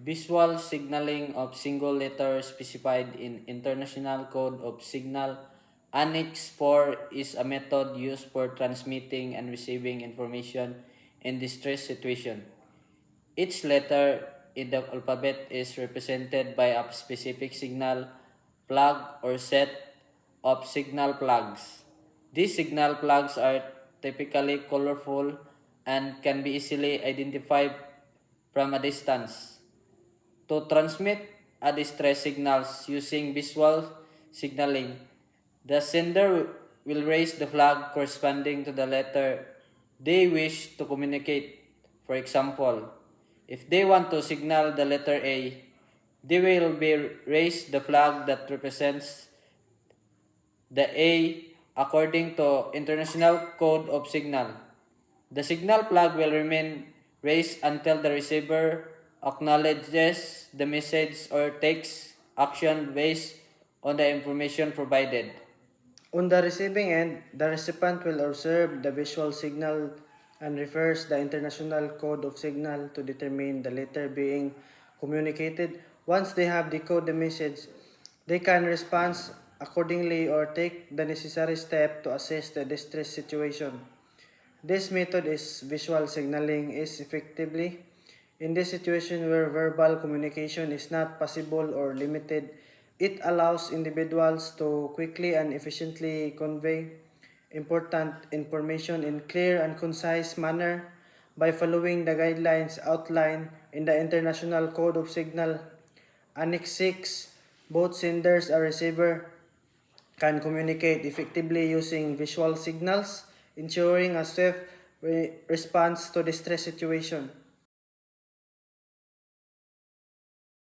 Visual signaling of single letter specified in International Code of Signal Annex 4 is a method used for transmitting and receiving information in distress situation. Each letter in the alphabet is represented by a specific signal plug or set of signal plugs. These signal plugs are typically colorful and can be easily identified from a distance. To transmit a distress signals using visual signaling, the sender will raise the flag corresponding to the letter they wish to communicate. For example, if they want to signal the letter A, they will be raise the flag that represents the A according to International Code of Signal. The signal flag will remain raised until the receiver acknowledges the message or takes action based on the information provided. On the receiving end, the recipient will observe the visual signal and refers the International Code of Signal to determine the letter being communicated. Once they have decoded the message, they can respond accordingly or take the necessary step to assess the distress situation. This method is visual signaling is effectively in this situation where verbal communication is not possible or limited. It allows individuals to quickly and efficiently convey important information in clear and concise manner by following the guidelines outlined in the International Code of Signal Annex 6. Both senders and receiver can communicate effectively using visual signals, ensuring a swift response to distress situation.